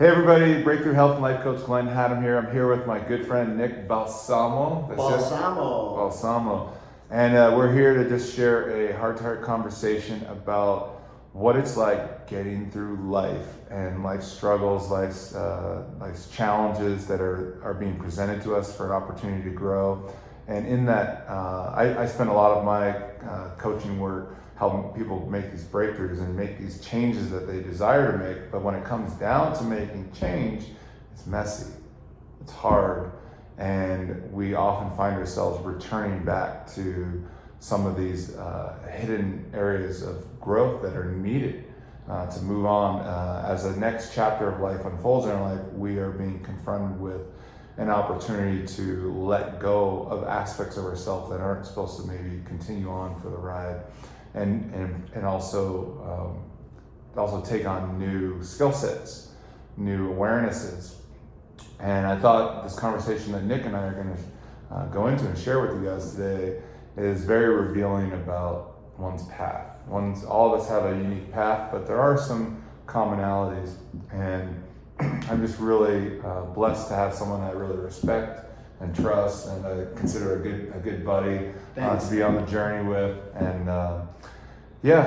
Hey everybody, Breakthrough Health and Life Coach Glenn Hattem here. I'm here with my good friend Nick Balsamo. Balsamo. And we're here to just share a heart-to-heart conversation about what it's like getting through life and life's struggles, life's challenges that are being presented to us for an opportunity to grow. And in that, I spend a lot of my coaching work helping people make these breakthroughs and make these changes that they desire to make. But when it comes down to making change, it's messy, it's hard, and we often find ourselves returning back to some of these hidden areas of growth that are needed to move on. As the next chapter of life unfolds in our life, we are being confronted with an opportunity to let go of aspects of ourselves that aren't supposed to maybe continue on for the ride. And also take on new skill sets, new awarenesses. And I thought this conversation that Nick and I are going to go into and share with you guys today is very revealing about one's path. All of us have a unique path, but there are some commonalities. And I'm just really blessed to have someone I really respect and trust, and I consider a good buddy to be on the journey with. And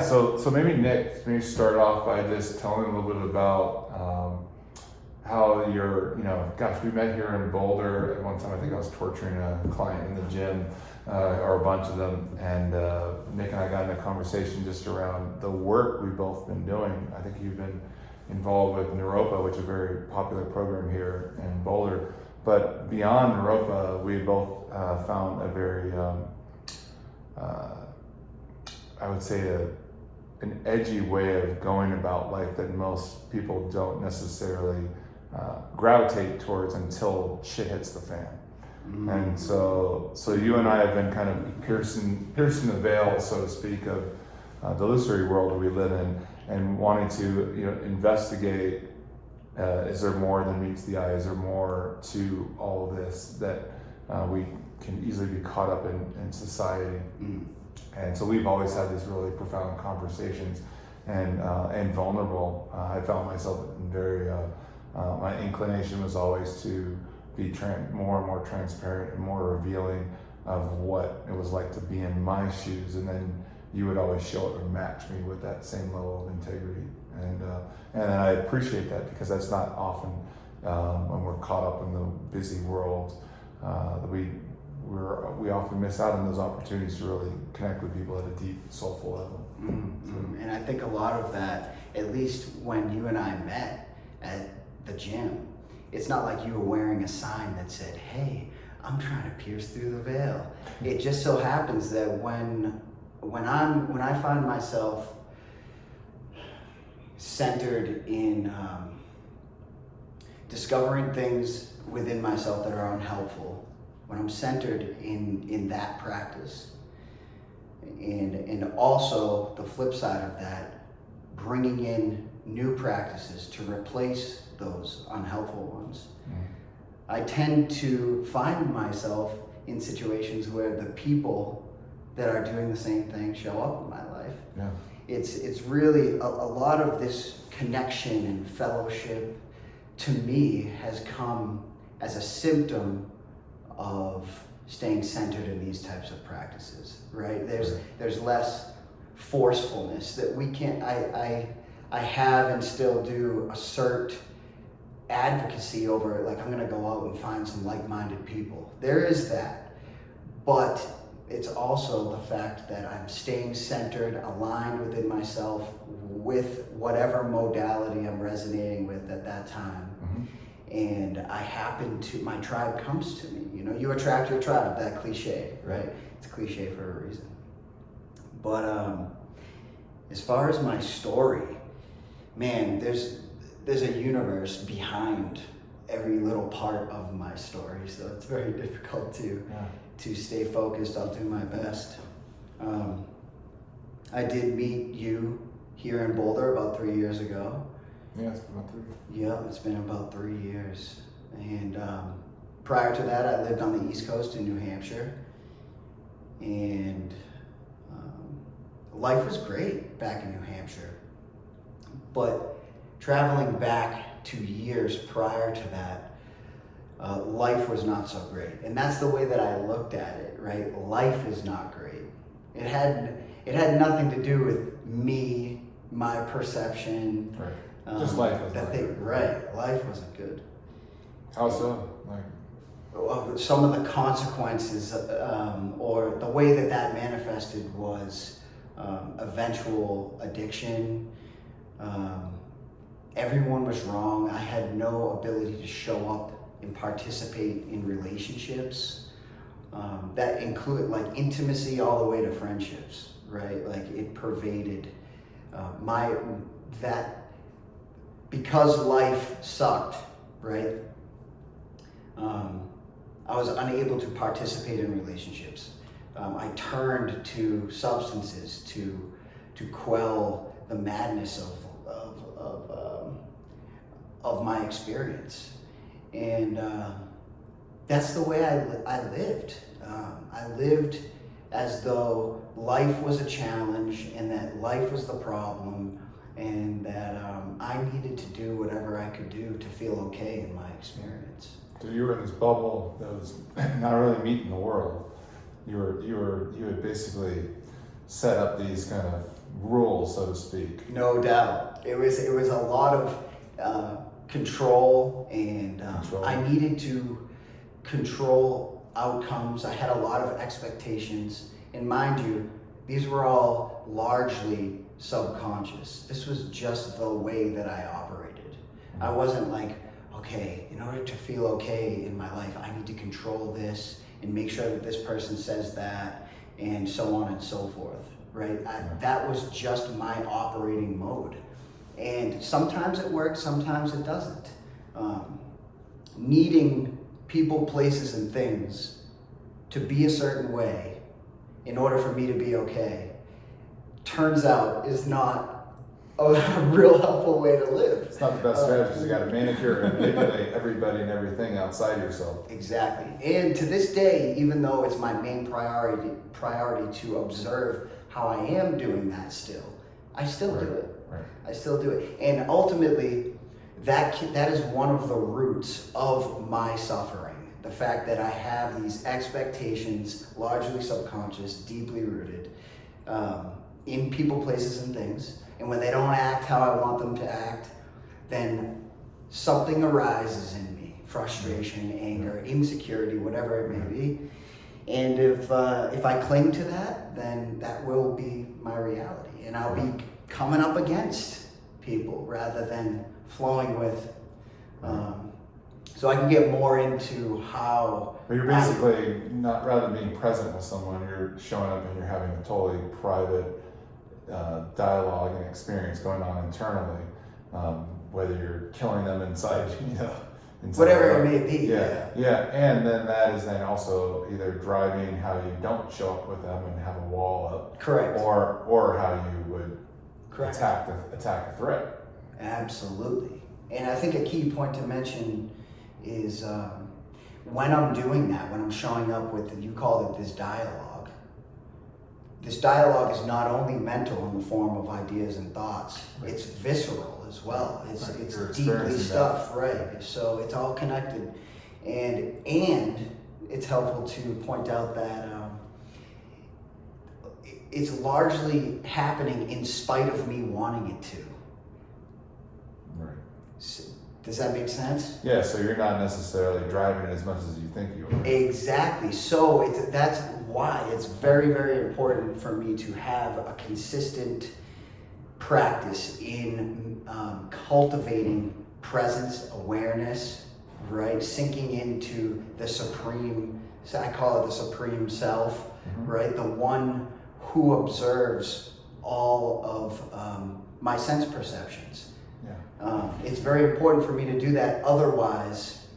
so maybe Nick, start off by just telling a little bit about how we met here in Boulder at one time. I think I was torturing a client in the gym, or a bunch of them, and Nick and I got in a conversation just around the work we've both been doing. I think you've been involved with Naropa, which is a very popular program here in Boulder. But beyond Naropa, we both found a very, I would say, an edgy way of going about life that most people don't necessarily gravitate towards until shit hits the fan. Mm-hmm. And so you and I have been kind of piercing the veil, so to speak, of the illusory world we live in, and wanting to investigate. Is there more than meets the eye? Is there more to all of this that we can easily be caught up in society? Mm. And so we've always had these really profound conversations and vulnerable. I found myself in very, my inclination was always to be more and more transparent and more revealing of what it was like to be in my shoes. And then you would always show up and match me with that same level of integrity. And I appreciate that, because that's not often when we're caught up in the busy world that we often miss out on those opportunities to really connect with people at a deep, soulful level. Mm-hmm. And I think a lot of that, at least when you and I met at the gym, it's not like you were wearing a sign that said, "Hey, I'm trying to pierce through the veil." It just so happens that when I find myself centered in discovering things within myself that are unhelpful, when I'm centered in that practice, and also the flip side of that, bringing in new practices to replace those unhelpful ones, I tend to find myself in situations where the people that are doing the same thing show up in my life. Yeah. It's really a lot of this connection and fellowship, to me, has come as a symptom of staying centered in these types of practices, right? There's less forcefulness that we can't, I have and still do assert advocacy over, like, I'm gonna go out and find some like-minded people. There is that, but it's also the fact that I'm staying centered, aligned within myself with whatever modality I'm resonating with at that time. Mm-hmm. And my tribe comes to me. You attract your tribe, that cliche, right? It's a cliche for a reason. But as far as my story, man, there's a universe behind every little part of my story, so it's very difficult to stay focused. I'll do my best. I did meet you here in Boulder about 3 years ago. Yeah, it's been about 3 years. Yeah, it's been about 3 years. And prior to that, I lived on the East Coast in New Hampshire. And life was great back in New Hampshire. But traveling back to years prior to that, life was not so great. And that's the way that I looked at it, right? Life is not great. It had nothing to do with me, my perception. Right. Just life was not good. Right. Life wasn't good. How so? Some of the consequences, or the way that manifested was eventual addiction. Everyone was wrong. I had no ability to show up and participate in relationships that include like intimacy all the way to friendships, right? Like it pervaded because life sucked, right? I was unable to participate in relationships. I turned to substances to quell the madness of my experience, and that's the way I lived. I lived as though life was a challenge and that life was the problem, and that I needed to do whatever I could do to feel okay in my experience. So you were in this bubble that was not really meeting the world. You had basically set up these kind of rules, so to speak. No doubt, it was a lot of control, and I needed to control outcomes. I had a lot of expectations, and mind you, these were all largely subconscious. This was just the way that I operated. I wasn't like, okay, in order to feel okay in my life, I need to control this and make sure that this person says that, and so on and so forth, right? That was just my operating mode. And sometimes it works, sometimes it doesn't. Needing people, places, and things to be a certain way in order for me to be okay, turns out is not a real helpful way to live. It's not the best strategy. You got to manicure and manipulate everybody and everything outside yourself. Exactly. And to this day, even though it's my main priority to observe how I am doing that still, I still do it. Right. I still do it. And ultimately, that is one of the roots of my suffering. The fact that I have these expectations, largely subconscious, deeply rooted, in people, places, and things. And when they don't act how I want them to act, then something arises in me. Frustration, anger, insecurity, whatever it may be. And if I cling to that, then that will be my reality. And I'll be coming up against people rather than flowing with. So I can get more into how... But you're basically, not rather than being present with someone, you're showing up and you're having a totally private dialogue and experience going on internally, whether you're killing them inside, whatever it may be. Yeah, and then that is then also either driving how you don't show up with them and have a wall up. Correct. Or how you would attack a threat. Absolutely. And I think a key point to mention is when I'm doing that, when I'm showing up with, you called it this dialogue. This dialogue is not only mental in the form of ideas and thoughts, it's visceral as well. It's deeply stuff, right? So it's all connected. And it's helpful to point out that it's largely happening in spite of me wanting it to. Right. So, does that make sense? Yeah, so you're not necessarily driving it as much as you think you are. Exactly. So that's why it's very, very important for me to have a consistent practice in cultivating presence, awareness, right? Sinking into the supreme, I call it the supreme self, right? The one who observes all of my sense perceptions. It's very important for me to do that. Otherwise,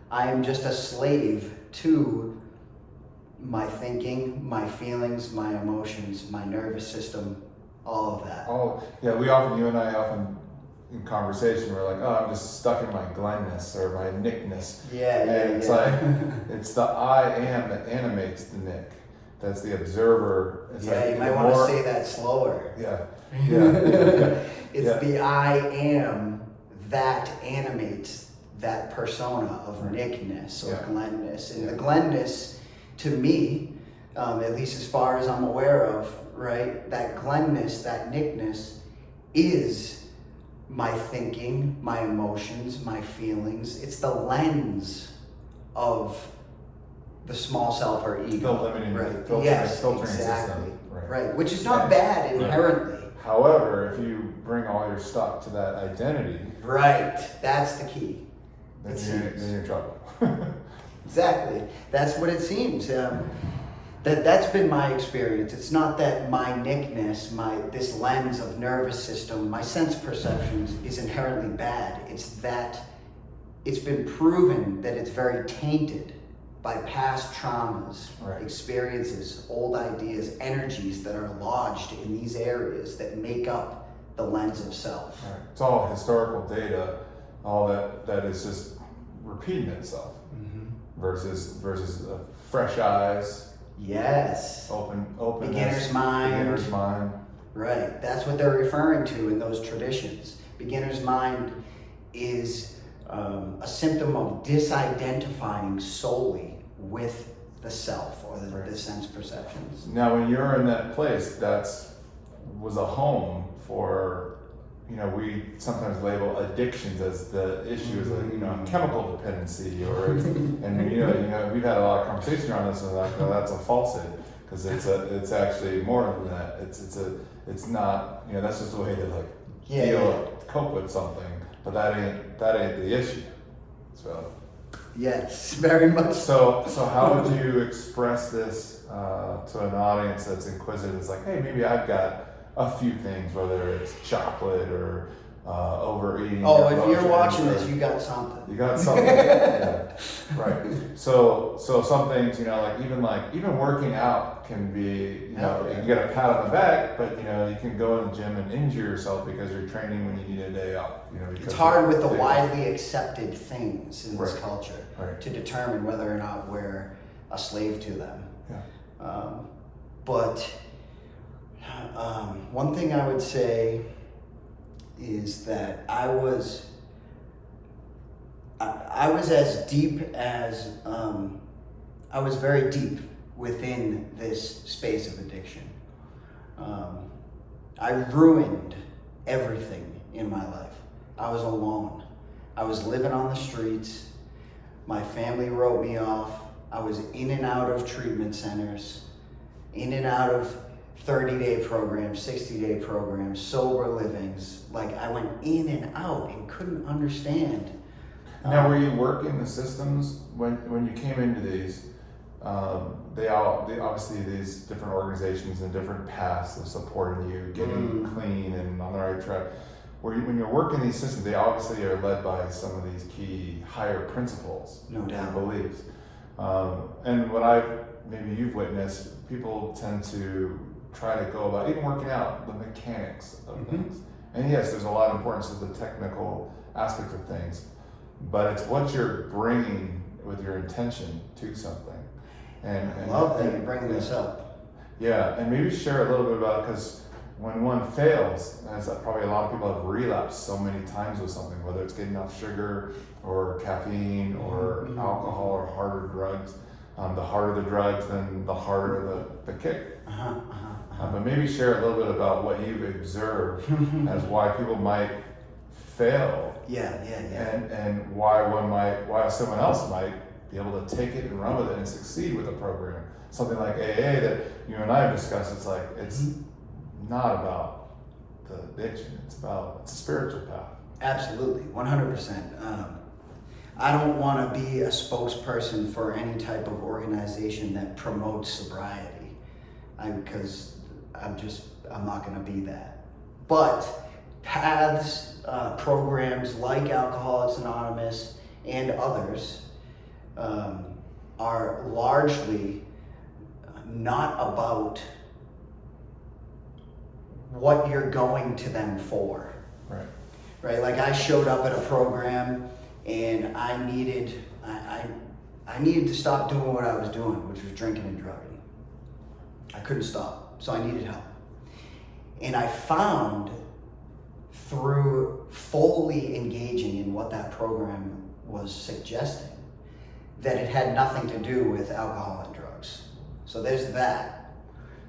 I am just a slave to my thinking, my feelings, my emotions, my nervous system, all of that. Oh, yeah, you and I often in conversation, we're like, oh, I'm just stuck in my Glenness or my Nickness. It's like, it's the I am that animates the Nick. That's the observer. It's you might want to say that slower. Yeah. It's the I am that animates that persona of Right. Nickness or Yeah. Glenness. And Yeah. the Glenness, to me, at least as far as I'm aware of, right, that Glenness, that Nickness is my thinking, my emotions, my feelings. It's the lens of the small self or ego. The limiting, right? filtering, Yes, filtering exactly. system. Right, which is not bad inherently. However, if you bring all your stuff to that identity, Right, that's the key. then It you're in trouble. Exactly, that's what it seems. That's been my experience. It's not that my Nickness, this lens of nervous system, my sense perceptions is inherently bad. It's that it's been proven that it's very tainted by past traumas, Right. experiences, old ideas, energies that are lodged in these areas that make up the lens of self. Right. It's all historical data, all that is just repeating itself versus fresh eyes, Yes. openness, Beginner's mind. beginner's mind. Right. That's what they're referring to in those traditions. Beginner's mind is a symptom of disidentifying solely with the self or the, Right. the sense perceptions. Now, when you're in that place, was a home for, we sometimes label addictions as the issue as a, chemical dependency, or and we've had a lot of conversations around this, and that's a falsehood, because it's actually more than that. It's not, that's just a way to cope with something, but that ain't the issue. So. Yes, very much. So how would you express this to an audience that's inquisitive? It's like, hey, maybe I've got a few things, whether it's chocolate or overeating. Oh, or if you're emotions, watching or- this, you got something. You got something. Yeah, right. So some things, even working out can be, you can get a pat on the back, but you can go in the gym and injure yourself because you're training when you need a day off. It's hard with the widely accepted things in this Right. culture Right. to determine whether or not we're a slave to them. Yeah. But one thing I would say is that I was as deep as I was very deep within this space of addiction. I ruined everything in my life. I was alone. I was living on the streets. My family wrote me off. I was in and out of treatment centers, in and out of 30-day programs, 60-day programs, sober livings. Like, I went in and out and couldn't understand. Now, were you working the systems when you came into these? They obviously, these different organizations and different paths of supporting you getting clean and on the right track. When you're working these systems, they obviously are led by some of these key higher principles, No doubt. and beliefs. And maybe you've witnessed, people tend to try to go about even working out the mechanics of things. And yes, there's a lot of importance to the technical aspect of things, but it's what you're bringing with your intention to something. And I love that you're bringing this up. Yeah, and maybe share a little bit about, because when one fails, as probably a lot of people have relapsed so many times with something, whether it's getting off sugar or caffeine or alcohol or harder drugs, the harder the drugs, then the harder the kick. But maybe share a little bit about what you've observed as why people might fail. Yeah. And why someone else might be able to take it and run with it and succeed with a program. Something like AA that you and I have discussed, it's not about the addiction, it's a spiritual path. Absolutely, 100%. I don't want to be a spokesperson for any type of organization that promotes sobriety, because I'm not going to be that. But paths, programs like Alcoholics Anonymous and others are largely not about what you're going to them for. Right? Like, I showed up at a program and I needed to stop doing what I was doing, which was drinking and drugging. I couldn't stop, so I needed help. And I found through fully engaging in what that program was suggesting, that it had nothing to do with alcohol and drugs. So there's that.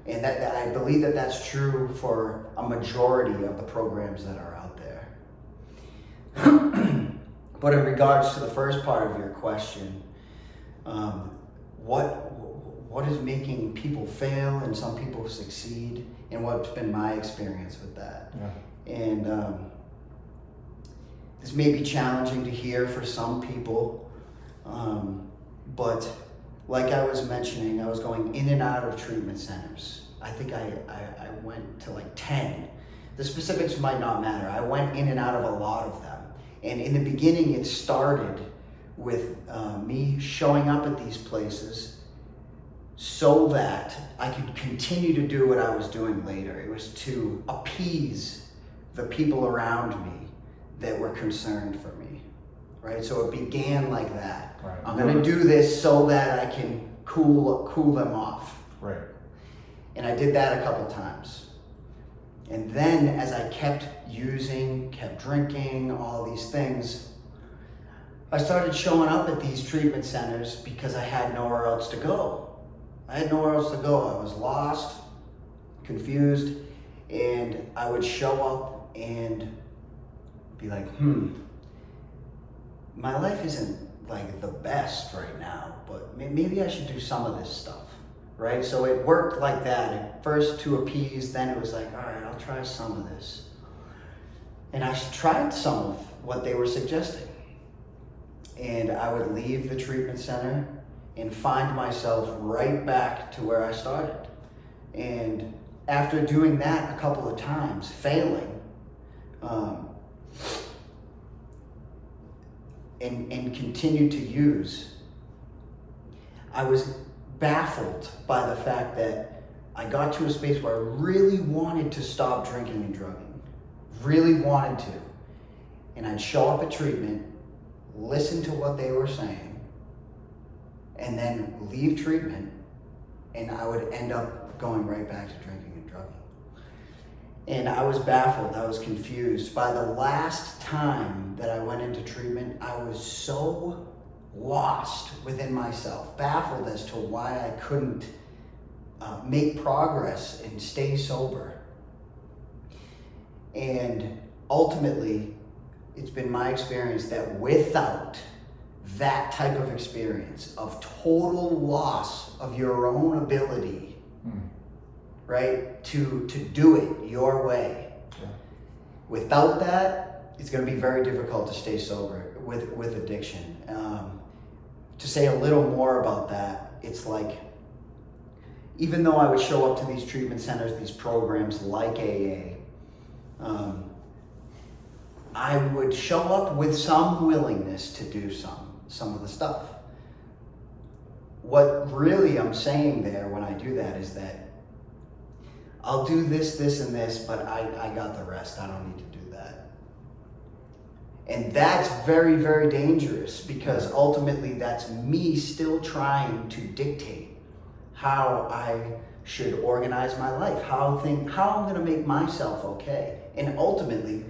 And that I believe that that's true for a majority of the programs that are out there. But in regards to the first part of your question, what is making people fail and some people succeed, and what's been my experience with that? Yeah. And this may be challenging to hear for some people, but like I was mentioning, I was going in and out of treatment centers. I think I went to like 10. The specifics might not matter. I went in and out of a lot of them. And in the beginning, it started with me showing up at these places so that I could continue to do what I was doing later. It was to appease the people around me that were concerned for me, right? So it began like that. Right. I'm going to do this so that I can cool them off. Right. And I did that a couple times. And then as I kept using, kept drinking, all these things, I started showing up at these treatment centers because I had nowhere else to go. I had nowhere else to go. I was lost, confused, and I would show up and be like, my life isn't like the best right now, but maybe I should do some of this stuff. Right? So it worked like that. At first to appease, then it was like, all right, I'll try some of this. And I tried some of what they were suggesting. And I would leave the treatment center and find myself right back to where I started. And after doing that a couple of times, failing, and continued to use, I was baffled by the fact that I got to a space where I really wanted to stop drinking and drugging. Really wanted to. And I'd show up at treatment, listen to what they were saying, and then leave treatment, and I would end up going right back to drinking and drugging. And I was baffled, I was confused. By the last time that I went into treatment, I was so lost within myself, baffled as to why I couldn't make progress and stay sober. And ultimately, it's been my experience that without that type of experience of total loss of your own ability, right, to do it your way, without that, it's going to be very difficult to stay sober with addiction. To say a little more about that, it's like, even though I would show up to these treatment centers, these programs like AA, I would show up with some willingness to do some of the stuff. What really I'm saying there when I do that is that I'll do this, and this, but I got the rest. I don't need to do that. And that's very, very dangerous, because ultimately that's me still trying to dictate how I should organize my life, how I'm going to make myself okay. And ultimately,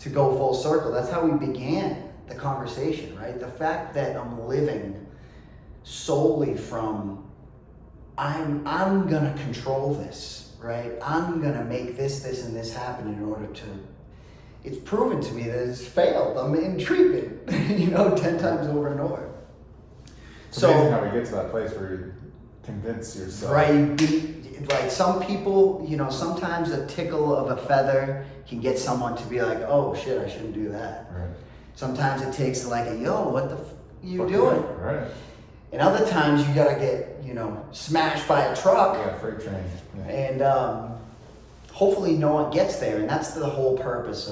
to go full circle, that's how we began the conversation, right? The fact that I'm living solely from, I'm going to control this, right? I'm going to make this, and this happen in order to, it's proven to me that it's failed. I'm in treatment, 10 times over and over. It's amazing how we get to that place where you convince yourself. Right. Like some people, sometimes a tickle of a feather can get someone to be like, oh shit, I shouldn't do that. Right. Sometimes it takes like a, what the you doing? Right. And other times you gotta get, smashed by a truck. Yeah, freight train. Yeah. And hopefully no one gets there. And that's the whole purpose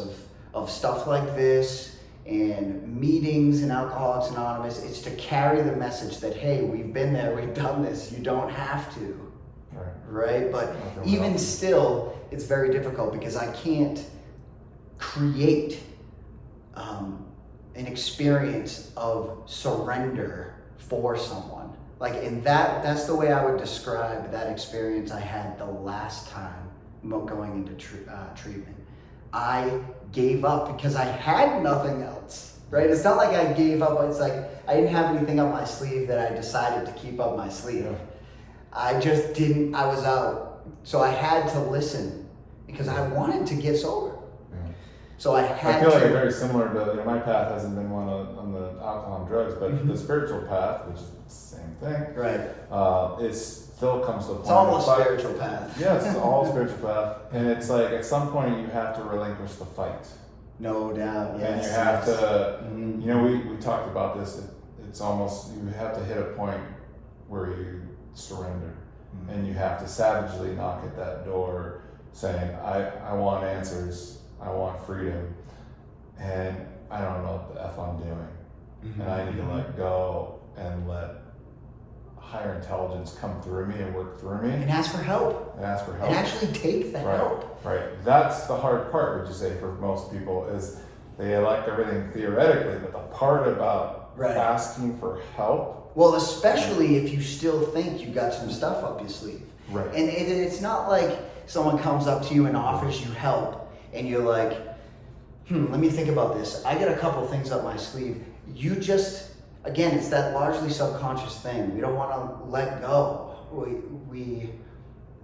of stuff like this and meetings in Alcoholics Anonymous. It's to carry the message that, hey, we've been there, we've done this, you don't have to. Right? But even still, it's very difficult because I can't create an experience of surrender for someone. And that's the way I would describe that experience I had the last time going into treatment. I gave up because I had nothing else, right? It's not like I gave up. It's like I didn't have anything up my sleeve that I decided to keep up my sleeve. Yeah. I just didn't, I was out. So I had to listen because I wanted to get sober. Yeah. So I had I feel like to. very similar to, my path hasn't been one on the alcohol and drugs, but the spiritual path, which is the same thing, Right. it still comes to a point. It's all a spiritual path. Yeah, it's all spiritual path. And it's like at some point you have to relinquish the fight. No doubt, yes. And you have to, we talked about this, it's almost, you have to hit a point where you surrender. And you have to savagely knock at that door saying, I want answers, I want freedom, and I don't know what the F I'm doing. And I need to let go and let higher intelligence come through me and work through me. And ask for help. And ask for help. And actually take the help. Right. That's the hard part, would you say, for most people, is they elect everything theoretically, but the part about asking for help. Well, especially if you still think you got some stuff up your sleeve. Right. And it's not like someone comes up to you and offers you help and you're like, let me think about this. I got a couple things up my sleeve. You just, again, it's that largely subconscious thing. We don't want to let go.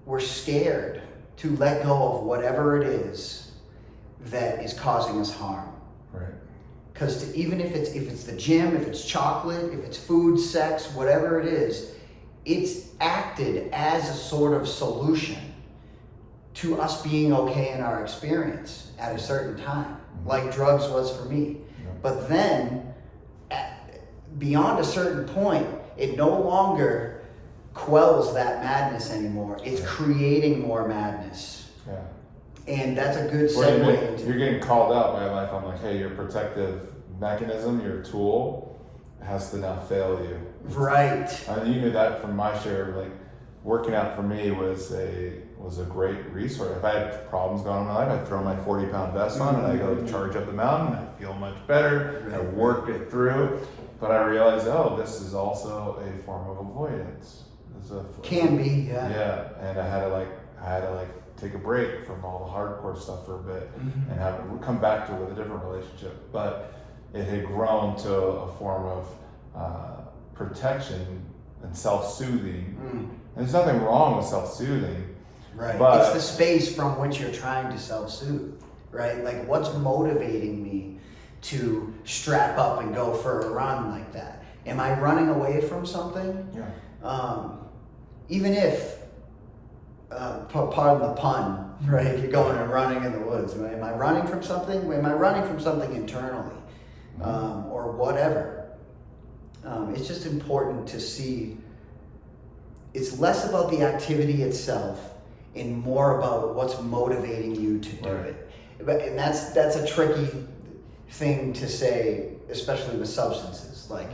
We're scared to let go of whatever it is that is causing us harm. Right. Because even if it's the gym, if it's chocolate, if it's food, sex, whatever it is, it's acted as a sort of solution to us being okay in our experience at a certain time, like drugs was for me. Yeah. But then, beyond a certain point, it no longer quells that madness anymore. It's creating more madness. Yeah. And that's a good segue. You're getting called out by life on like, hey, your protective mechanism, your tool, has to now fail you. Right. You knew that from my share. Like, working out for me was a great resource. If I had problems going on in my life, I'd throw my 40-pound vest on and I go charge up the mountain. I feel much better. I worked it through, but I realized, this is also a form of avoidance. Can be, yeah. Yeah, and I had to take a break from all the hardcore stuff for a bit and have it come back to it with a different relationship. But it had grown to a form of protection and self-soothing. And there's nothing wrong with self-soothing. Right. But it's the space from which you're trying to self-soothe, right? Like, what's motivating me to strap up and go for a run like that? Am I running away from something? Yeah. Even if, pardon the pun, right? You're going and running in the woods. Right? Am I running from something? Am I running from something internally, or whatever? It's just important to see. It's less about the activity itself and more about what's motivating you to do it. And that's a tricky thing to say, especially with substances like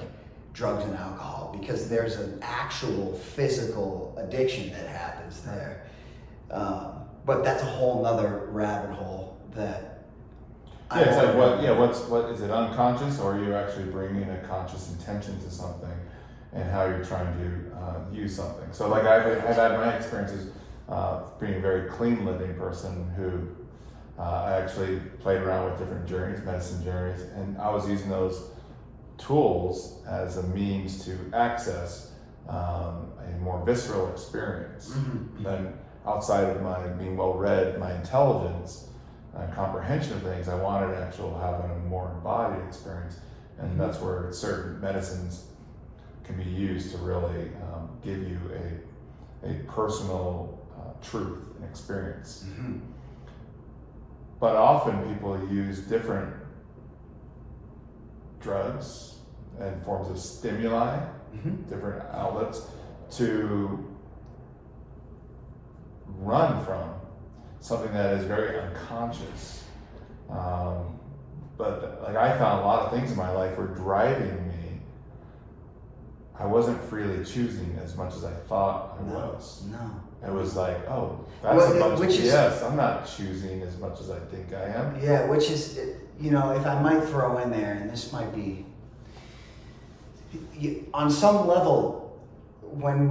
drugs and alcohol, because there's an actual physical addiction that happens there. But that's a whole nother rabbit hole that. It's like what is it, unconscious, or are you actually bringing a conscious intention to something and how you're trying to use something? So like I've had my experiences being a very clean living person who I actually played around with different journeys, medicine journeys, and I was using those tools as a means to access a more visceral experience. Then outside of my being well read, my intelligence and comprehension of things, I wanted to actually have a more embodied experience, and that's where certain medicines can be used to really give you a personal truth and experience. But often people use different drugs and forms of stimuli, different outlets, to run from something that is very unconscious. But like I found a lot of things in my life were driving me. I wasn't freely choosing as much as I thought I was. No. It was like, that's a bunch of BS. I'm not choosing as much as I think I am. Yeah, which is, if I might throw in there, and this might be, on some level, when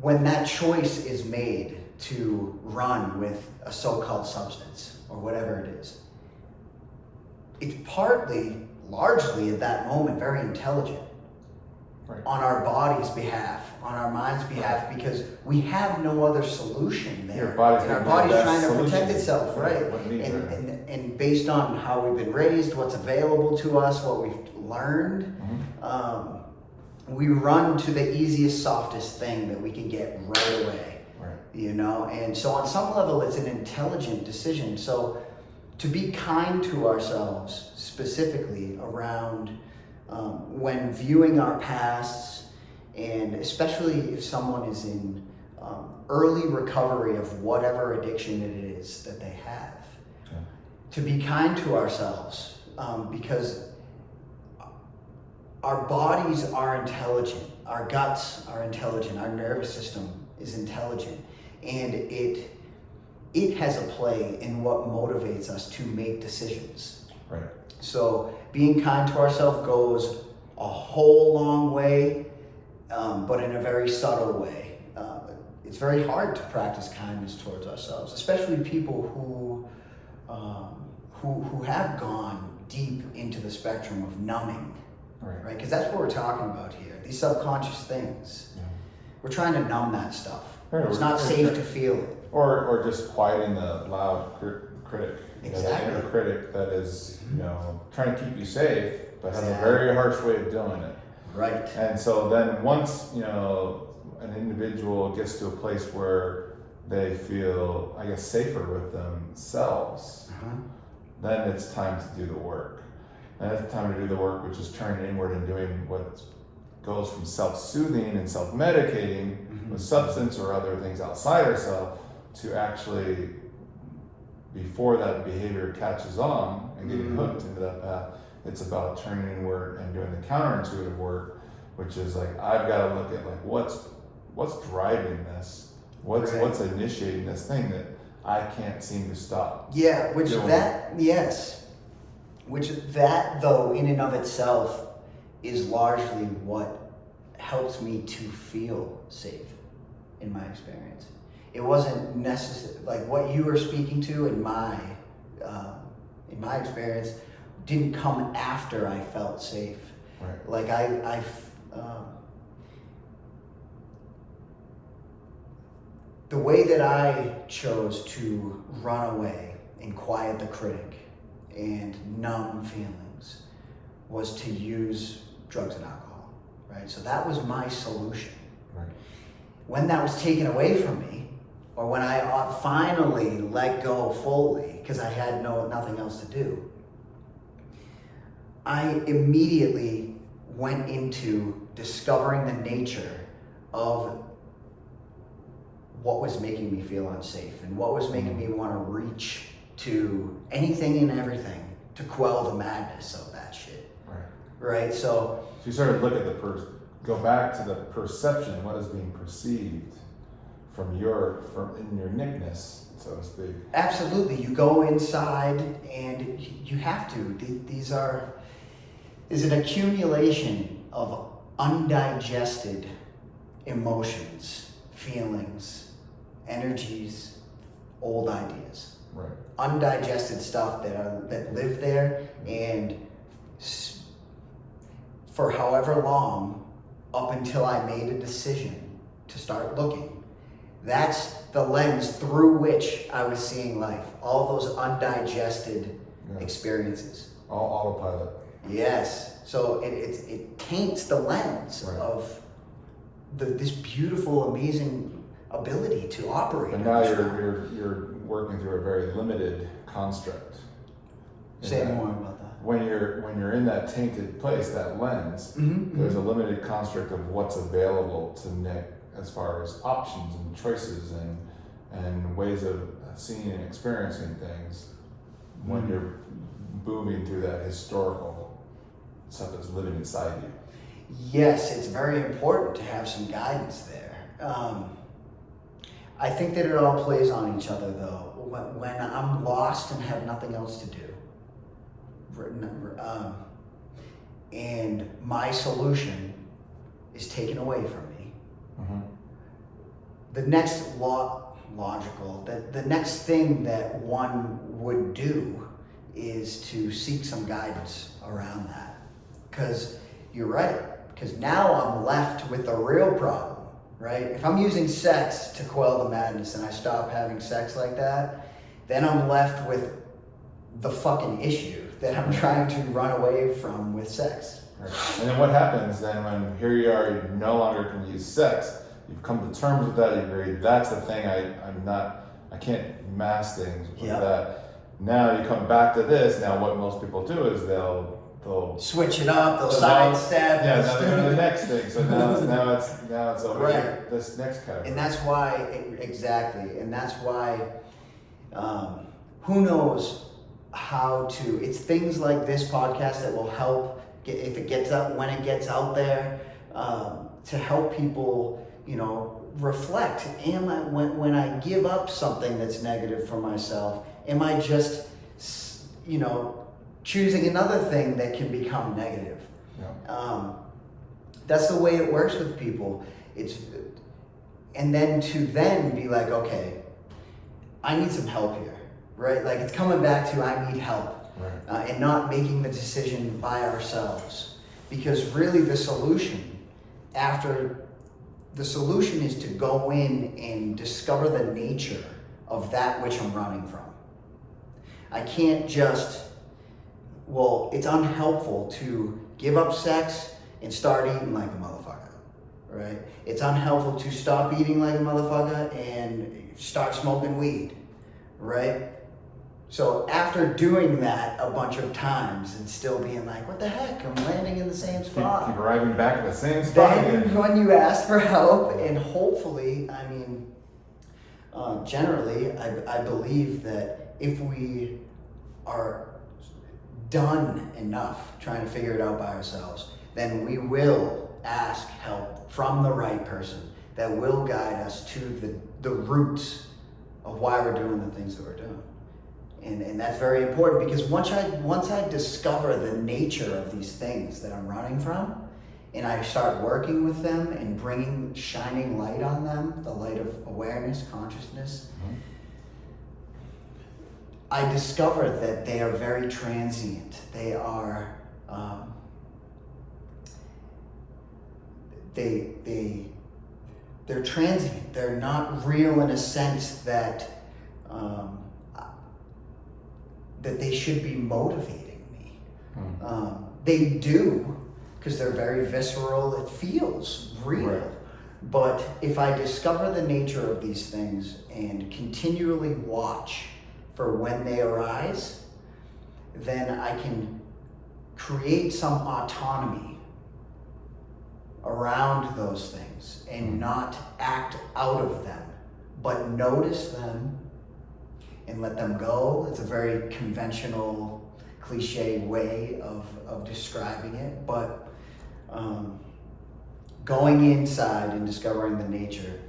when that choice is made to run with a so-called substance or whatever it is, it's largely at that moment, very intelligent. Right. On our body's behalf, on our mind's behalf, because we have no other solution there. Our body's trying to protect itself, right? And based on how we've been raised, what's available to us, what we've learned, we run to the easiest, softest thing that we can get right away. Right. You know, and so on some level, it's an intelligent decision. So to be kind to ourselves, specifically around when viewing our pasts, and especially if someone is in early recovery of whatever addiction it is that they have, to be kind to ourselves, because our bodies are intelligent, our guts are intelligent, our nervous system is intelligent, and it has a play in what motivates us to make decisions. Right. So being kind to ourselves goes a whole long way, but in a very subtle way. It's very hard to practice kindness towards ourselves, especially people who have gone deep into the spectrum of numbing, right? Because that's what we're talking about here. These subconscious things. Yeah. We're trying to numb that stuff. Right. It's not safe to feel it. Or just quieting the loud critic. Exactly. The inner critic that is, trying to keep you safe, but has a very harsh way of doing it. Right. And so then once, an individual gets to a place where they feel, I guess, safer with themselves, then it's time to do the work. And it's time to do the work, which is turning inward and doing what goes from self-soothing and self-medicating with substance or other things outside ourselves to actually, before that behavior catches on and getting hooked into that path, it's about turning inward and doing the counterintuitive work, which is like, I've got to look at like what's driving this, what's initiating this thing that I can't seem to stop. Yeah, which that though in and of itself is largely what helps me to feel safe in my experience. It wasn't necessary, like what you were speaking to in my experience didn't come after I felt safe. Right. Like the way that I chose to run away and quiet the critic and numb feelings was to use drugs and alcohol, right? So that was my solution. Right. When that was taken away from me, or when I finally let go fully, because I had nothing else to do, I immediately went into discovering the nature of what was making me feel unsafe and what was making me want to reach to anything and everything to quell the madness of that shit. Right? So you sort of look at go back to the perception, what is being perceived from in your nickness, so to speak. Absolutely. You go inside and you have to. Is an accumulation of undigested emotions, feelings, energies, old ideas. Right. Undigested stuff that live there, and for however long, up until I made a decision to start looking, that's the lens through which I was seeing life. All those undigested experiences. All autopilot. Yes. So it taints the lens of this beautiful, amazing ability to operate. And now you're working through a very limited construct. Say more about that. When you're in that tainted place, that lens, there's a limited construct of what's available to Nick as far as options and choices and ways of seeing and experiencing things when you're moving through that historical stuff that's living inside you. Yes, it's very important to have some guidance there. I think that it all plays on each other though. When I'm lost and have nothing else to do, and my solution is taken away from me, the next logical. The next thing that one would do is to seek some guidance around that. Because you're right, because now I'm left with the real problem, right? If I'm using sex to quell the madness and I stop having sex like that, then I'm left with the fucking issue that I'm trying to run away from with sex. Right. And then what happens then when here you are, you no longer can use sex, you've come to terms with that, you agree, that's the thing, I can't mask things with that. Now you come back to this, now what most people do is they'll switch it up, they'll sidestep. Yeah, now they're going to the next thing. So now it's over here, this next category. And that's why, exactly, and that's why, who knows how to, it's things like this podcast that will help, if it gets up, when it gets out there, to help people, reflect. When I give up something that's negative for myself, am I just, choosing another thing that can become negative? Yeah. That's the way it works with people. And then to be like, okay, I need some help here, right? Like it's coming back to I need help, right. And not making the decision by ourselves. Because really the solution is to go in and discover the nature of that which I'm running from. I can't just, it's unhelpful to give up sex and start eating like a motherfucker, right? It's unhelpful to stop eating like a motherfucker and start smoking weed, right? So after doing that a bunch of times and still being like, what the heck, I'm landing in the same spot. Keep arriving back at the same spot then again. When you ask for help, and hopefully, generally, I believe that if we are done enough trying to figure it out by ourselves, then we will ask help from the right person that will guide us to the roots of why we're doing the things that we're doing. And that's very important, because once I discover the nature of these things that I'm running from, and I start working with them and shining light on them, the light of awareness, consciousness, mm-hmm. I discover that they are very transient. They are, they're transient. They're not real in a sense that that they should be motivating me. They do, because they're very visceral. It feels real. Right. But if I discover the nature of these things and continually watch for when they arise, then I can create some autonomy around those things and not act out of them, but notice them and let them go. It's a very conventional, cliche way of describing it, but going inside and discovering the nature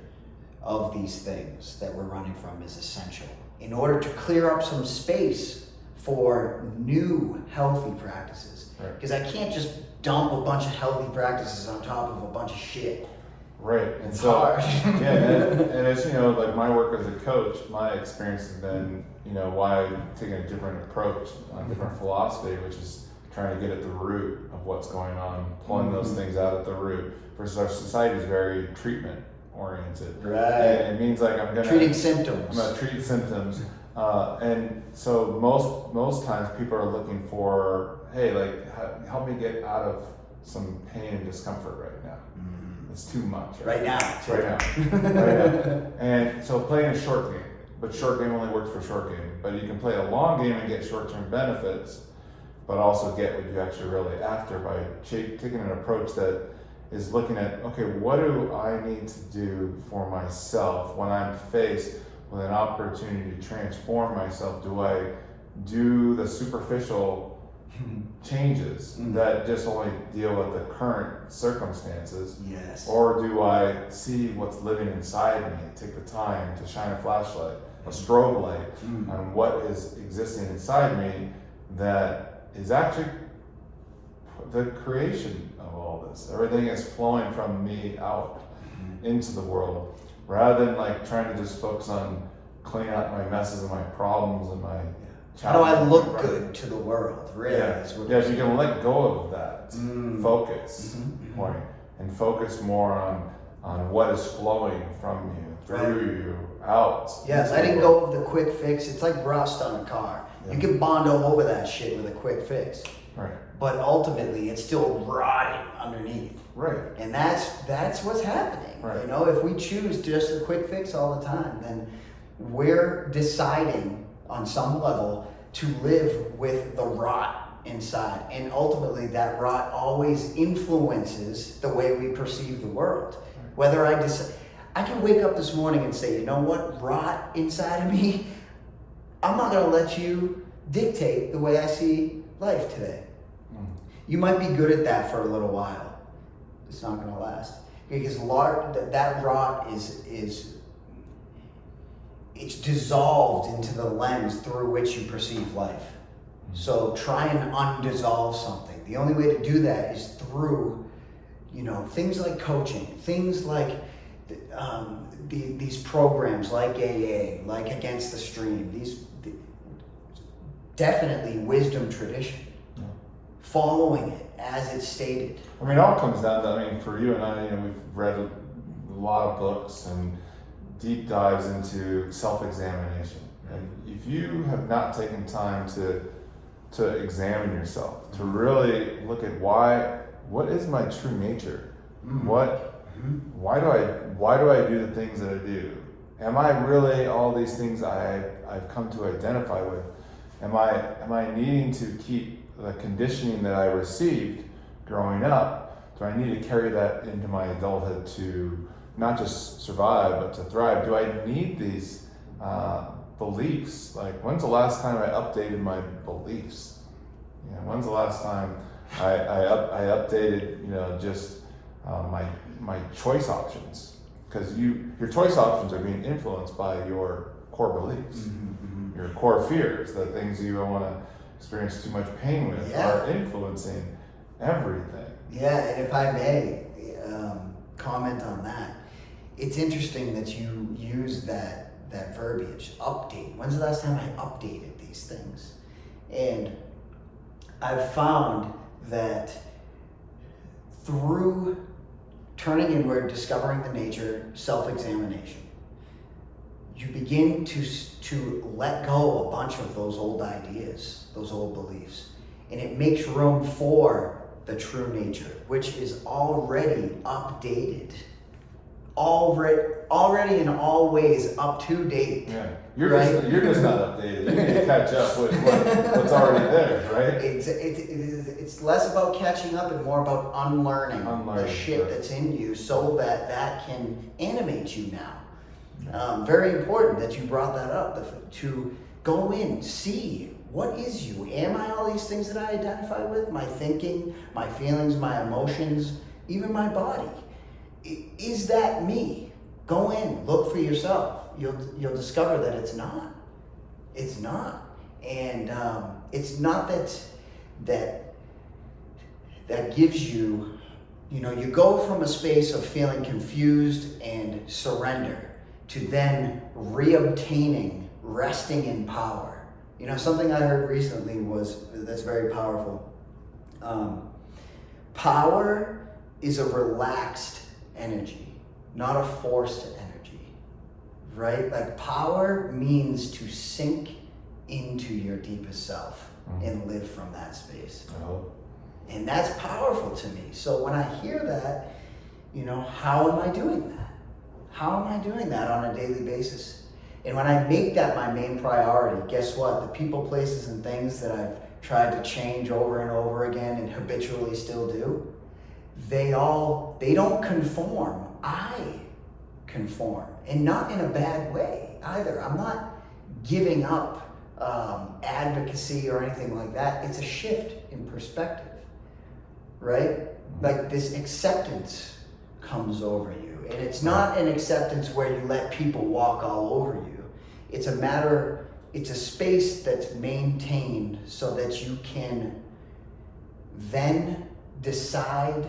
of these things that we're running from is essential in order to clear up some space for new healthy practices. Because I can't just dump a bunch of healthy practices on top of a bunch of shit. Right, and it's so hard. Yeah, and as like my work as a coach, my experience has been, why I'm taking a different approach, a different philosophy, which is trying to get at the root of what's going on, pulling those things out at the root. Versus our society is very treatment oriented. Right. And it means like I'm gonna treating symptoms. I'm gonna treat symptoms, and so most times people are looking for, hey, like help me get out of some pain and discomfort right now. It's too much. Right now. Right now. And so playing a short game, but short game only works for short game. But you can play a long game and get short-term benefits, but also get what you actually really after by taking an approach that is looking at, okay, what do I need to do for myself when I'm faced with an opportunity to transform myself? Do I do the superficial changes that just only deal with the current circumstances? Yes. Or do I see what's living inside me, take the time to shine a flashlight, a strobe light on what is existing inside me that is actually the creation of all this? Everything is flowing from me out into the world. rather than like trying to just focus on cleaning out my messes and my problems and my how do I challenges. look good to the world, really? Yeah, is what yeah, you're if you saying. can let go of that focus Mhm. point and focus more on what is flowing from you, through you, out. Yeah, into letting the go world. of the quick fix. It's like rust on a car. Yeah. You can bond all over that shit with a quick fix, Right, but ultimately it's still rotting underneath. right. And that's what's happening. Right. You know, if we choose just a quick fix all the time, then we're deciding on some level to live with the rot inside. And ultimately that rot always influences the way we perceive the world. Whether I can wake up this morning and say, you know what, rot inside of me, I'm not gonna let you dictate the way I see life today. You might be good at that for a little while. It's not gonna last. Because that rot is it's dissolved into the lens through which you perceive life. So try and undissolve something. The only way to do that is through, things like coaching, things like these programs like AA, like Against the Stream, definitely wisdom tradition, following it as it's stated. I mean, it all comes down to, for you and I, we've read a lot of books and deep dives into self-examination. And if you have not taken time to examine yourself, to really look at what is my true nature? Why do I do the things that I do? Am I really all these things I've come to identify with? Am I needing to keep the conditioning that I received growing up? Do I need to carry that into my adulthood to not just survive, but to thrive? Do I need these beliefs? Like, when's the last time I updated my beliefs? When's the last time I updated, just my choice options? Because your choice options are being influenced by your core beliefs, your core fears, the things you don't want to experience too much pain with, are influencing everything. Yeah, and if I may comment on that, it's interesting that you use that verbiage, update. When's the last time I updated these things? And I've found that through turning inward, discovering the nature, self-examination, you begin to let go a bunch of those old ideas, those old beliefs, and it makes room for the true nature, which is already updated, already in all ways up to date. Yeah, you're just not updated. You need to catch up with what's already there, right? It's less about catching up and more about unlearning the shit that's in you, so that can animate you now. Very important that you brought that up, to go in, see what is you. Am I all these things that I identify with? My thinking, my feelings, my emotions, even my body. Is that me? Go in, look for yourself. You'll discover that it's not. It's not. And it's not that gives you, you go from a space of feeling confused and surrender to then reobtaining, resting in power. Something I heard recently that's very powerful. Power is a relaxed energy, not a forced energy, right? Like, power means to sink into your deepest self and live from that space. And that's powerful to me. So when I hear that, how am I doing that? How am I doing that on a daily basis? And when I make that my main priority, guess what? The people, places, and things that I've tried to change over and over again and habitually still do, they don't conform. I conform. And not in a bad way either. I'm not giving up advocacy or anything like that. It's a shift in perspective, right? Like, this acceptance comes over you. And it's not an acceptance where you let people walk all over you. It's a space that's maintained so that you can then decide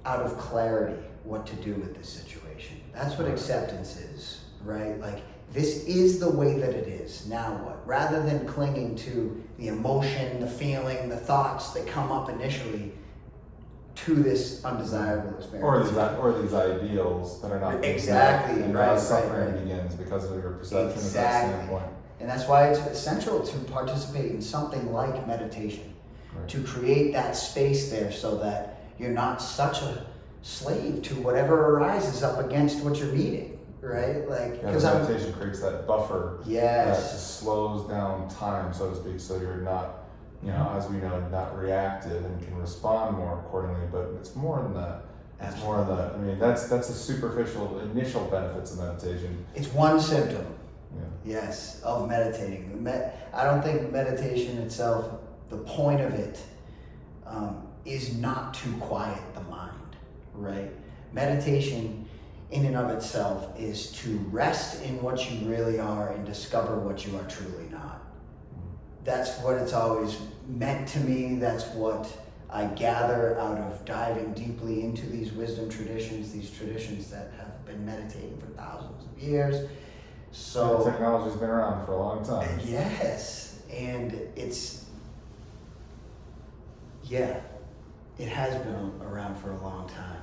out of clarity what to do with this situation. meditation. That's what acceptance is, right? Like, this is the way that it is. Now what? Rather than clinging to the emotion, the feeling, the thoughts that come up initially to this undesirable experience. Or these ideals that are not exactly and right. Suffering begins because of your perception of that standpoint. And that's why it's essential to participate in something like meditation, to create that space there so that you're not such a slave to whatever arises up against what you're meeting, right? Like, because meditation creates that buffer that just slows down time, so to speak, so you're not, as we know, not reactive and can respond more accordingly. But it's more than that. It's more than that. I mean, that's a superficial initial benefits of meditation. It's one symptom. Yes, of meditating. I don't think meditation itself, the point of it, is not to quiet the mind, right? Meditation in and of itself is to rest in what you really are and discover what you are truly not. That's what it's always meant to me. That's what I gather out of diving deeply into these wisdom traditions, these traditions that have been meditating for thousands of years. So technology's been around for a long time. Yes, and it has been around for a long time,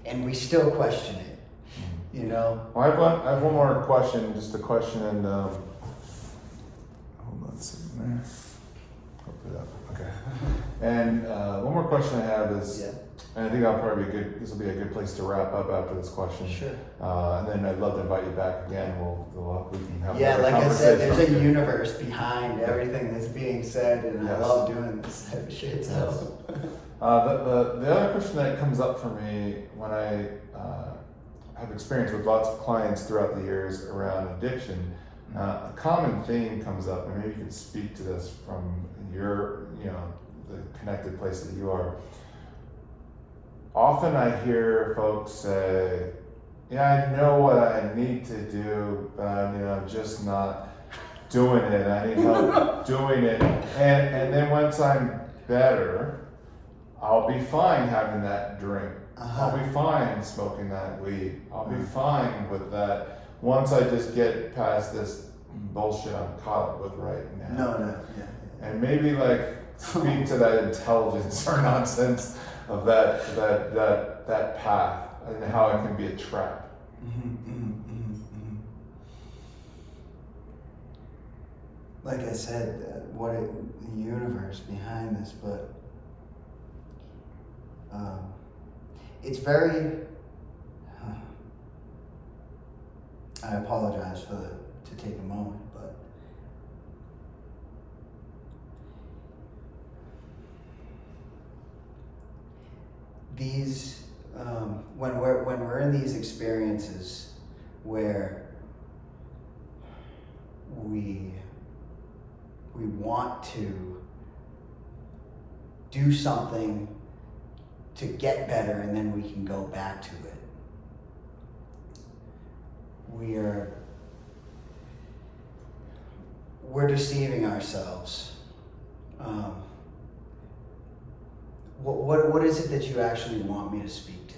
and we still question it. Well, I have one more question, just a question, and hold on a second there. Hopefully that, okay. And one more question I have is, and I think that'll probably be this will be a good place to wrap up after this question. Sure. And then I'd love to invite you back again. We can have like I said, there's a universe behind everything that's being said, and I love doing this type of shit. So. The other question that comes up for me when I have experience with lots of clients throughout the years around addiction, a common theme comes up, and maybe you could speak to this from your, the connected place that you are. Often I hear folks say, I know what I need to do, but I'm just not doing it. I need help doing it. And then once I'm better, I'll be fine having that drink. I'll be fine smoking that weed. I'll be fine with that once I just get past this bullshit I'm caught up with right now. And maybe speak to that intelligence or nonsense of that path and how it can be a trap. Like I said, the universe behind this, but it's very. I apologize to take a moment, but these when we're in these experiences where we want to do something to get better, and then we can go back to it. We're deceiving ourselves. What is it that you actually want me to speak to?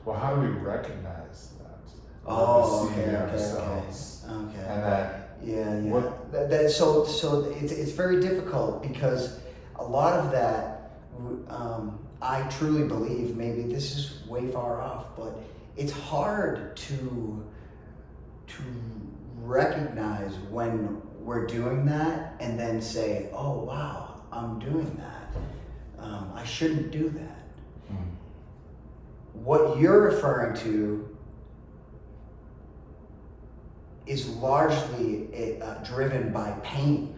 Well, how do we recognize that? Okay. And that. So it's very difficult because a lot of that, I truly believe, maybe this is way far off, but it's hard to recognize when we're doing that and then say, oh wow, I'm doing that. I shouldn't do that. What you're referring to is largely driven by pain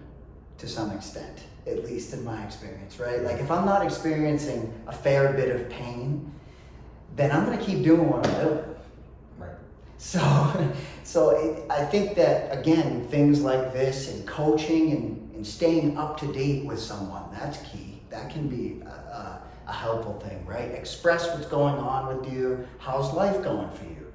to some extent, at least in my experience, right? Like if I'm not experiencing a fair bit of pain, then I'm gonna keep doing what I'm doing. Right. So I think that, again, things like this and coaching and staying up to date with someone, that's key. That can be a helpful thing, right? Express what's going on with you. How's life going for you?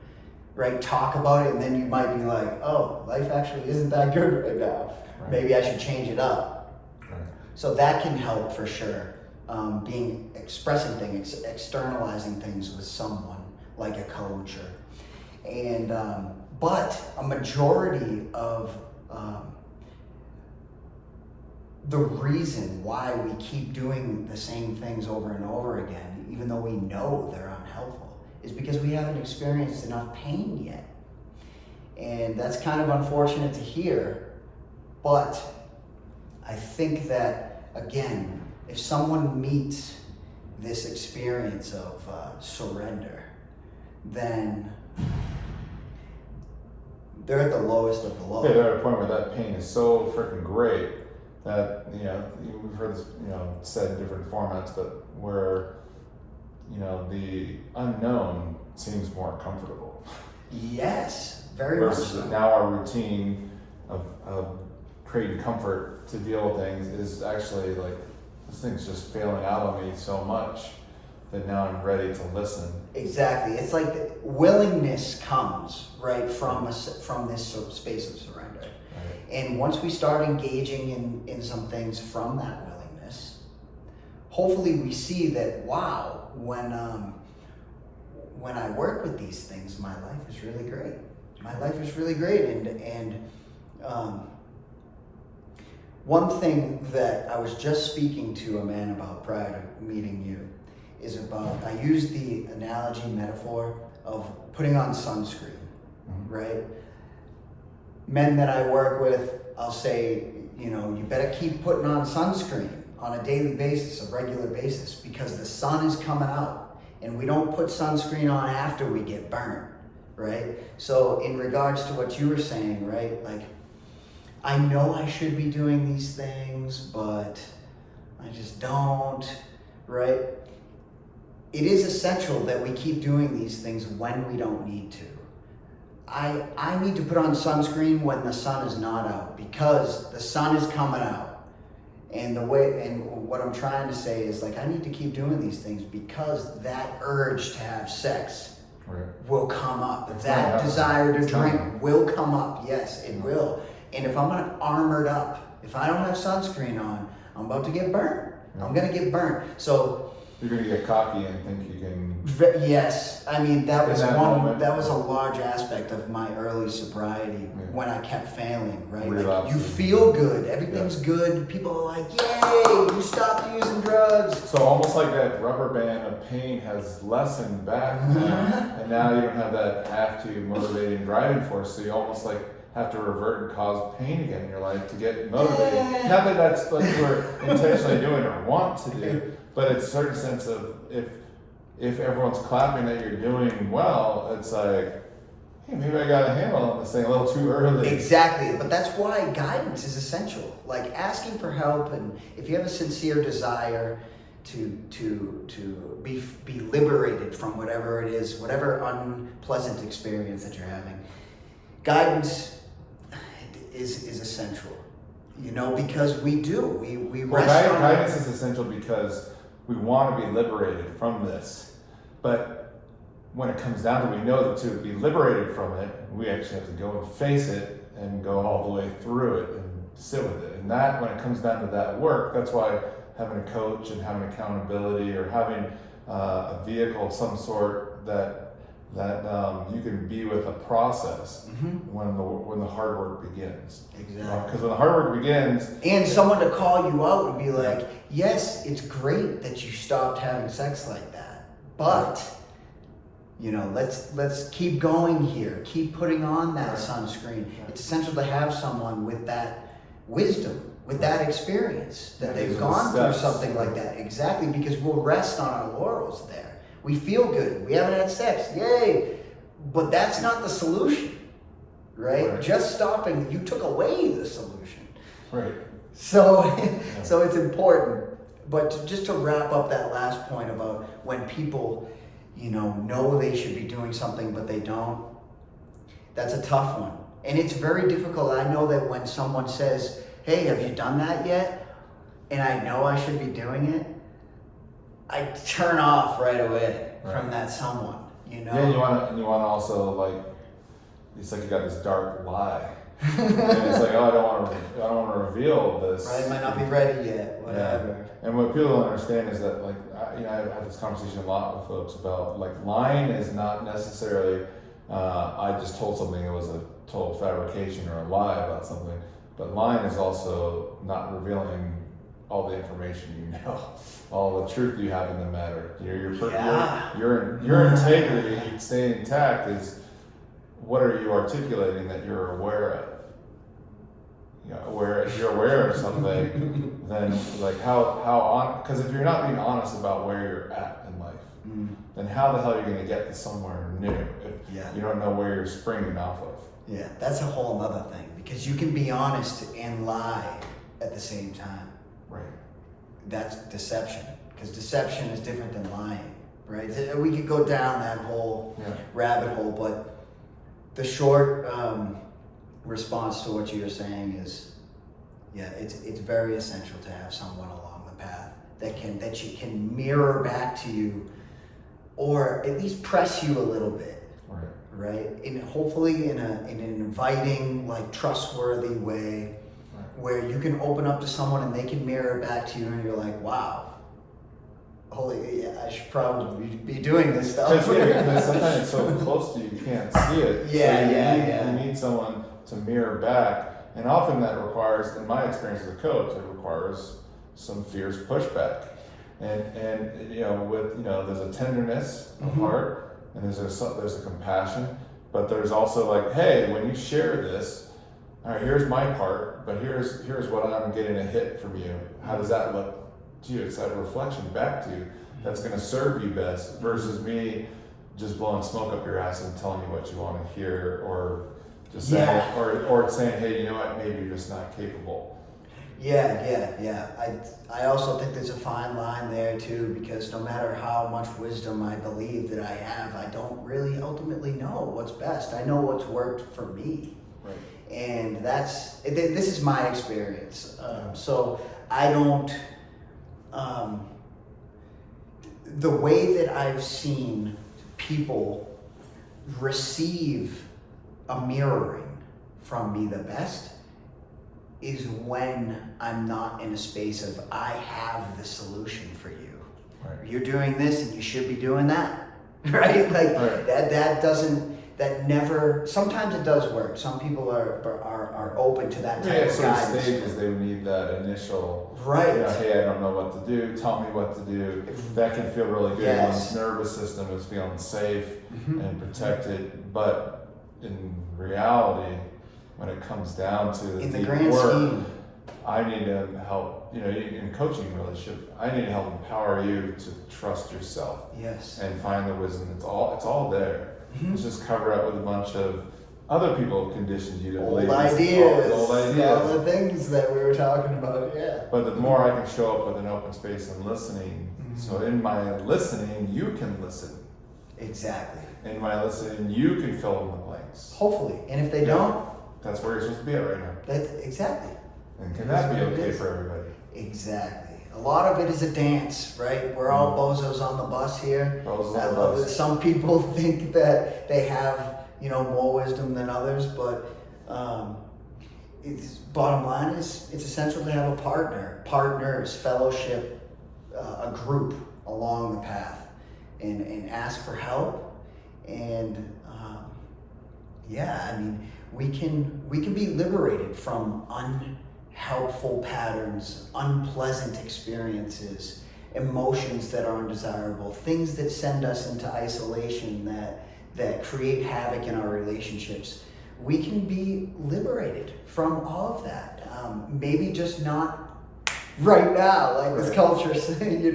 Right? Talk about it, and then you might be like, oh, life actually isn't that good right now. Right. Maybe I should change it up. Right. So that can help for sure. Expressing things, externalizing things with someone like a coach, And but a majority of the reason why we keep doing the same things over and over again, even though we know they're unhelpful, is because we haven't experienced enough pain yet. And that's kind of unfortunate to hear, but I think that, again, if someone meets this experience of surrender, then they're at the lowest of the low. Yeah, they're at a point where that pain is so freaking great that, you know, we've heard this, you know, said in different formats, but where, you know, the unknown seems more comfortable. Yes, very much versus so. Now our routine of creating comfort to deal with things is actually like, this thing's just failing out on me so much that now I'm ready to listen. Exactly. It's like the willingness comes right from this space of surrender. Right. And once we start engaging in some things from that willingness, hopefully we see that, wow, when I work with these things, my life is really great. My life is really great. And one thing that I was just speaking to a man about prior to meeting you is about, I use the analogy, metaphor of putting on sunscreen, right? Men that I work with, I'll say, you know, you better keep putting on sunscreen on a daily basis, a regular basis, because the sun is coming out and we don't put sunscreen on after we get burned, right? So in regards to what you were saying, right? Like, I know I should be doing these things, but I just don't, right? It is essential that we keep doing these things when we don't need to. I need to put on sunscreen when the sun is not out, because the sun is coming out. And what I'm trying to say is, like, I need to keep doing these things because that urge to have sex will come up. That desire to drink will come up. Yes, it will. And if I'm not armored up, if I don't have sunscreen on, I'm about to get burnt. I'm going to get burnt. So you're going to get cocky and think you can. Yes, I mean that was a large aspect of my early sobriety when I kept failing. Right, like, you feel good, everything's good. People are like, "Yay, you stopped using drugs." So almost like that rubber band of pain has lessened back, and now you don't have that have to motivating driving force. So you almost like have to revert and cause pain again in your life to get motivated. Not that that's what we're intentionally doing or want to do, but it's a certain sense of if everyone's clapping that you're doing well, it's like, hey, maybe I got a handle on this thing a little too early. Exactly, but that's why guidance is essential. Like asking for help, and if you have a sincere desire to be liberated from whatever it is, whatever unpleasant experience that you're having, guidance is essential. You know, because we rest on guidance is essential because we want to be liberated from this. But when it comes down to it, we know that to be liberated from it, we actually have to go and face it and go all the way through it and sit with it. And that, when it comes down to that work, that's why having a coach and having accountability or having a vehicle of some sort that you can be with a process when the hard work begins. Exactly. Because when the hard work begins, and someone to call you out and be like, yes, it's great that you stopped having sex like that, but you know, let's keep going here. Keep putting on that sunscreen. It's essential to have someone with that wisdom, with that experience, that they've gone through something like that. Exactly, because we'll rest on our laurels there. We feel good. We haven't had sex. Yay. But that's not the solution, right? Just stopping, you took away the solution. Right. So it's important. But just to wrap up that last point about when people, you know they should be doing something, but they don't, that's a tough one. And it's very difficult. I know that when someone says, hey, have you done that yet? And I know I should be doing it, I turn off right away from that someone, you know? Yeah, and you want to also, like, it's like you got this dark lie. And it's like, oh, I don't want to reveal this. I might not be ready yet, whatever. Yeah. And what people don't understand is that, like, I've had this conversation a lot with folks about, like, lying is not necessarily I just told something that was a total fabrication or a lie about something. But lying is also not revealing all the information you know, all the truth you have in the matter. Your integrity staying intact is, what are you articulating that you're aware of? You know, if you're aware of something, then like how because if you're not being honest about where you're at in life, then how the hell are you going to get to somewhere new if you don't know where you're springing off of? Yeah, that's a whole other thing, because you can be honest and lie at the same time. Right. That's deception, because deception is different than lying, right? We could go down that whole rabbit hole, but the short response to what you're saying is, it's very essential to have someone along the path that you can mirror back to you, or at least press you a little bit. Right, and hopefully in an inviting, like trustworthy way, where you can open up to someone and they can mirror back to you, and you're like, wow, I should probably be doing this stuff. Because sometimes it's so close to you, you can't see it. You need someone to mirror back, and often that requires, in my experience as a coach, it requires some fierce pushback, and you know, there's a tenderness of heart. And there's a compassion, but there's also like, hey, when you share this, all right, here's my part, but here's what I'm getting a hit from you. How does that look to you? It's that reflection back to you that's going to serve you best, versus me just blowing smoke up your ass and telling you what you want to hear, or just saying, or saying, hey, you know what, maybe you're just not capable. I also think there's a fine line there too, because no matter how much wisdom I believe that I have, I don't really ultimately know what's best. I know what's worked for me. Right. And this is my experience. So I don't, the way that I've seen people receive a mirroring from me the best is when I'm not in a space of, I have the solution for you. Right. You're doing this and you should be doing that. Right? Like that never, sometimes it does work. Some people are open to that type of guidance. Stages they need that initial, right. Hey, I don't know what to do, tell me what to do. That can feel really good. Yes. One's nervous system is feeling safe and protected, but in reality, when it comes down to in the grand scheme, I need to help, in coaching relationship, I need to help empower you to trust yourself. Yes. And find the wisdom. It's all there. It's just covered up with a bunch of other people have conditioned you to believe. Old ideas. All the things that we were talking about, But the more I can show up with an open space and listening, so in my listening, you can listen. Exactly. In my listening, you can fill in the blanks. Hopefully. And if they don't, that's where you're supposed to be at right now. Exactly. And can that be okay for everybody? Exactly. A lot of it is a dance, right? We're all bozos on the bus here. Bozos on the bus. Some people think that they have, more wisdom than others, but bottom line is it's essential to have a partners, fellowship, a group along the path, and ask for help. And we can be liberated from unhelpful patterns, unpleasant experiences, emotions that are undesirable, things that send us into isolation, that create havoc in our relationships. We can be liberated from all of that. Maybe just not right now, like this culture saying,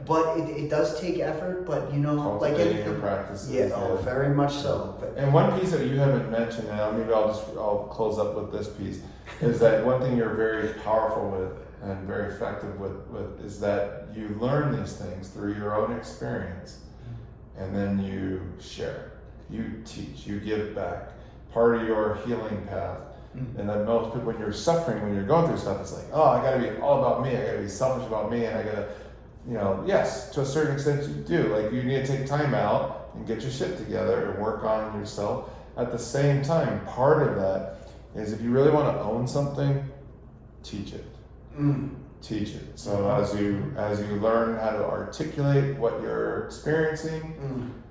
but it does take effort, but like anything. Practices. Very much so. And one piece that you haven't mentioned, and maybe I'll close up with this piece, is that one thing you're very powerful with and very effective with is that you learn these things through your own experience, and then you share, you teach, you give back. Part of your healing path. And then most people, when you're suffering, when you're going through stuff, it's like, I gotta be all about me, I gotta be selfish about me, and I gotta, yes, to a certain extent you do. Like, you need to take time out and get your shit together and work on yourself. At the same time, part of that is, if you really want to own something, teach it. Teach it. So as you learn how to articulate what you're experiencing,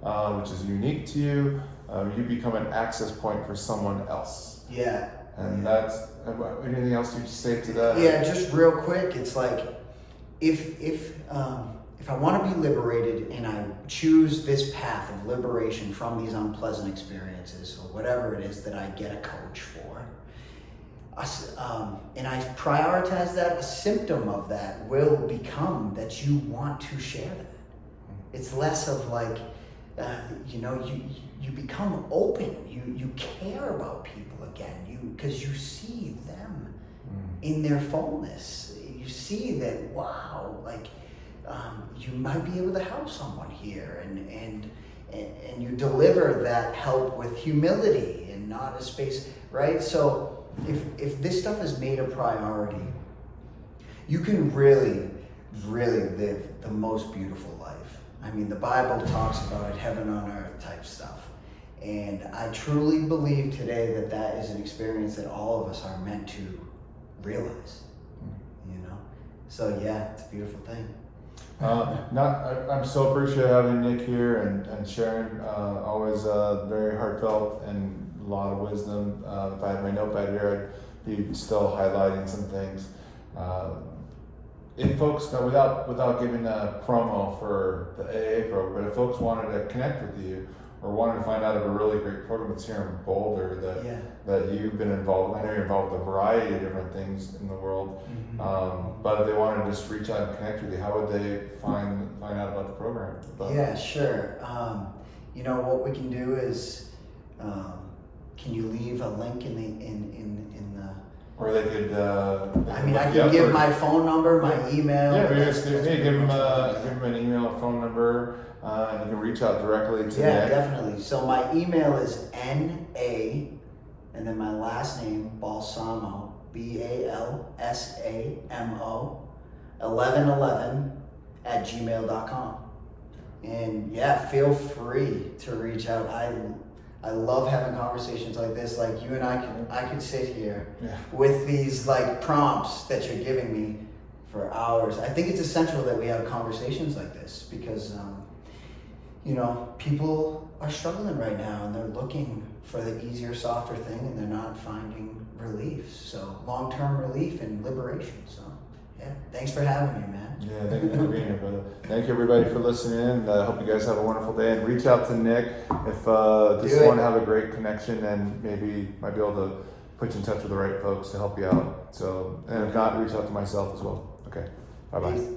which is unique to you, you become an access point for someone else. Yeah. And that's, anything else you'd say to that? Yeah, just real quick, it's like, if I want to be liberated and I choose this path of liberation from these unpleasant experiences or whatever it is that I get a coach for, and I prioritize that, a symptom of that will become that you want to share that. It's less of like, you become open. You care about people again. Because you see them in their fullness. You see that, wow, like you might be able to help someone here, and you deliver that help with humility and not a space, right? So if this stuff is made a priority, you can really, really live the most beautiful life. I mean, the Bible talks about it, heaven on earth type stuff. And I truly believe today that that is an experience that all of us are meant to realize, So yeah, it's a beautiful thing. I'm so appreciative having Nick here and sharing, always very heartfelt and a lot of wisdom. If I had my notepad here, I'd be still highlighting some things. If folks, without giving a promo for the AA program, but if folks wanted to connect with you or wanted to find out of a really great program that's here in Boulder that you've been involved with, I know you're involved with a variety of different things in the world, but if they wanted to just reach out and connect with you, how would they find out about the program? Yeah, sure. What we can do is, can you leave a link in the or they could. I can give my phone number, my email. Yeah, give them an email, a phone number, and you can reach out directly to Nick. Yeah, definitely. So my email is NA, and then my last name, Balsamo, BALSAMO, 1111 @gmail.com. And yeah, feel free to reach out. I love having conversations like this. Like you and I could sit here with these like prompts that you're giving me for hours. I think it's essential that we have conversations like this because, people are struggling right now and they're looking for the easier, softer thing and they're not finding relief. So long-term relief and liberation. So yeah, thanks for having me, man. Yeah, thank you for being here, brother. Thank you everybody for listening. I hope you guys have a wonderful day and reach out to Nick if just want to have a great connection and maybe might be able to put you in touch with the right folks to help you out. So, and if not, reach out to myself as well. Okay, bye-bye. Peace.